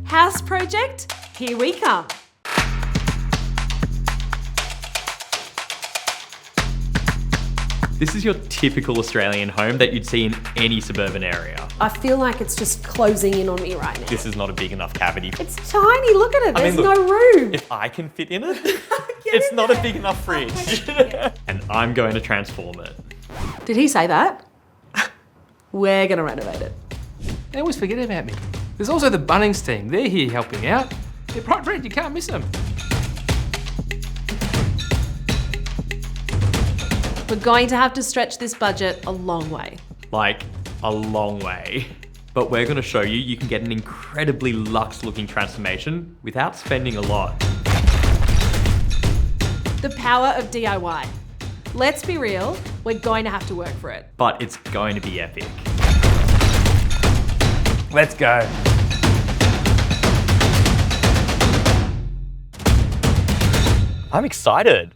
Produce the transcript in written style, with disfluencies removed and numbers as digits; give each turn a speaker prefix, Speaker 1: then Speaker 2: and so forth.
Speaker 1: House project, here we come.
Speaker 2: This is your typical Australian home that you'd see in any suburban area.
Speaker 1: I feel like it's just closing in on me right now.
Speaker 2: This is not a big enough cavity.
Speaker 1: It's tiny, look at it, there's
Speaker 2: look,
Speaker 1: no room.
Speaker 2: If I can fit in it, it's not a big enough fridge. And I'm going to transform it.
Speaker 1: Did he say that? We're gonna renovate it.
Speaker 3: They always forget about me. There's also the Bunnings team. They're here helping out. They're bright red, you can't miss them.
Speaker 1: We're going to have to stretch this budget a long way.
Speaker 2: Like, a long way. But we're gonna show you can get an incredibly luxe looking transformation without spending a lot.
Speaker 1: The power of DIY. Let's be real, we're going to have to work for it.
Speaker 2: But it's going to be epic.
Speaker 3: Let's go.
Speaker 2: I'm excited.